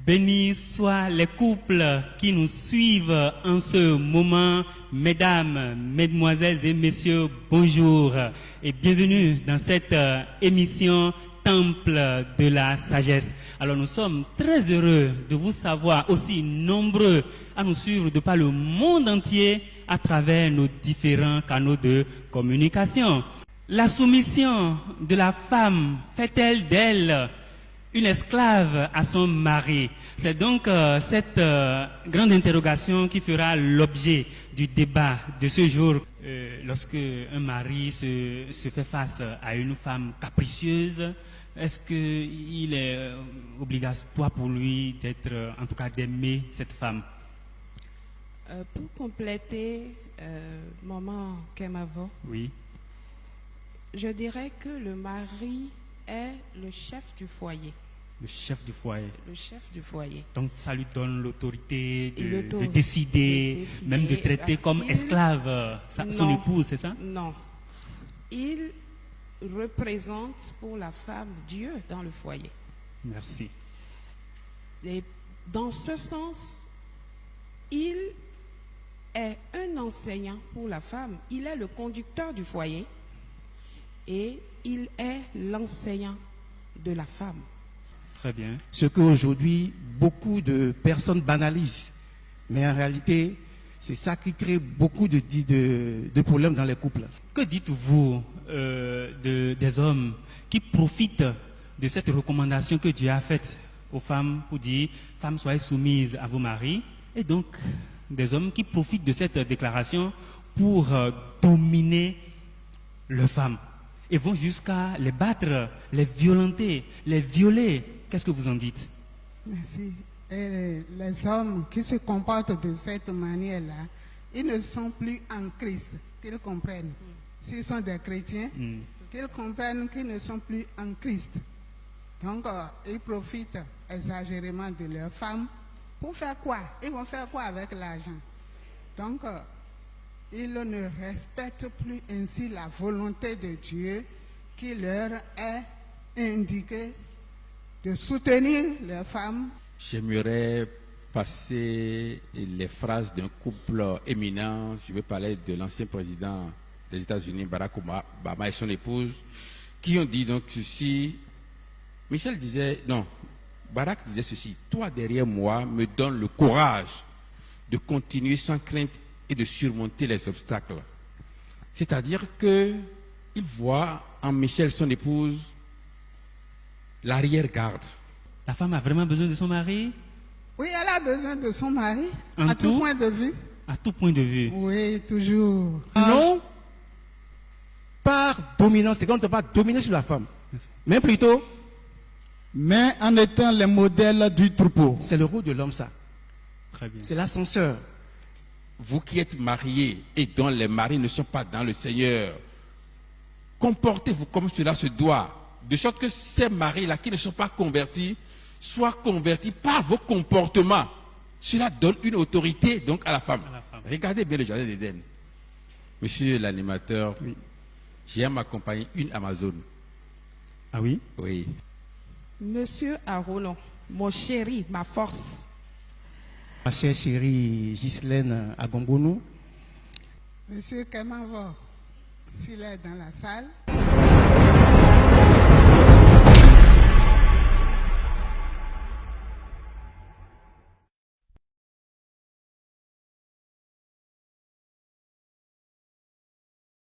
Bénis soient les couples qui nous suivent en ce moment. Mesdames, mesdemoiselles et messieurs, bonjour et bienvenue dans cette émission Temple de la Sagesse. Alors nous sommes très heureux de vous savoir aussi nombreux à nous suivre de par le monde entier à travers nos différents canaux de communication. La soumission de la femme fait-elle d'elle une esclave à son mari? C'est donc cette grande interrogation qui fera l'objet du débat de ce jour. Lorsque un mari se fait face à une femme capricieuse, est-ce qu'il est obligatoire pour lui d'être, en tout cas d'aimer cette femme? Pour compléter, maman Kemavo, Oui. je dirais que le mari est le chef du foyer. Le chef du foyer. Le chef du foyer. Donc ça lui donne l'autorité de décider, de décider, même de traiter comme esclave son épouse, c'est ça? Non. Il représente pour la femme Dieu dans le foyer. Merci. Et dans ce sens, il est un enseignant pour la femme. Il est le conducteur du foyer et il est l'enseignant de la femme. Très bien. Ce qu'aujourd'hui, beaucoup de personnes banalisent. Mais en réalité, c'est ça qui crée beaucoup de problèmes dans les couples. Que dites-vous des hommes qui profitent de cette recommandation que Dieu a faite aux femmes pour dire « Femmes, soyez soumises à vos maris » et donc des hommes qui profitent de cette déclaration pour dominer leurs femmes et vont jusqu'à les battre, les violenter, les violer. Qu'est-ce que vous en dites? Merci. Et les hommes qui se comportent de cette manière-là, ils ne sont plus en Christ, qu'ils comprennent. S'ils sont des chrétiens, qu'ils comprennent qu'ils ne sont plus en Christ. Donc, ils profitent exagérément de leurs femmes. Pour faire quoi? Ils vont faire quoi avec l'argent? Donc, ils ne respectent plus ainsi la volonté de Dieu qui leur est indiquée de soutenir leurs femmes. J'aimerais passer les phrases d'un couple éminent. Je vais parler de l'ancien président des États-Unis, Barack Obama et son épouse, qui ont dit donc ceci. Michel disait, non, Barack disait ceci: toi derrière moi me donne le courage de continuer sans crainte et de surmonter les obstacles. C'est-à-dire qu'il voit en Michel, son épouse, l'arrière-garde. La femme a vraiment besoin de son mari? Oui, elle a besoin de son mari, En à tout point de vue. À tout point de vue. Oui, toujours. Non par dominance, c'est qu'on ne peut pas dominer sur la femme. Mais plutôt, mais en étant les modèles du troupeau. c'est le rôle de l'homme, ça. Très bien. C'est l'ascenseur. Vous qui êtes mariés et dont les maris ne sont pas dans le Seigneur, comportez-vous comme cela se doit, de sorte que ces maris-là qui ne sont pas convertis soient convertis par vos comportements. Cela donne une autorité donc à la femme. Regardez bien le jardin d'Éden. Monsieur l'animateur, Oui. j'ai à m'accompagner une Amazone. Ah oui? Oui. Monsieur Aroulon, mon chéri, ma force. Ma chère chérie Ghislaine Agombono, Monsieur Kemavo, s'il est dans la salle.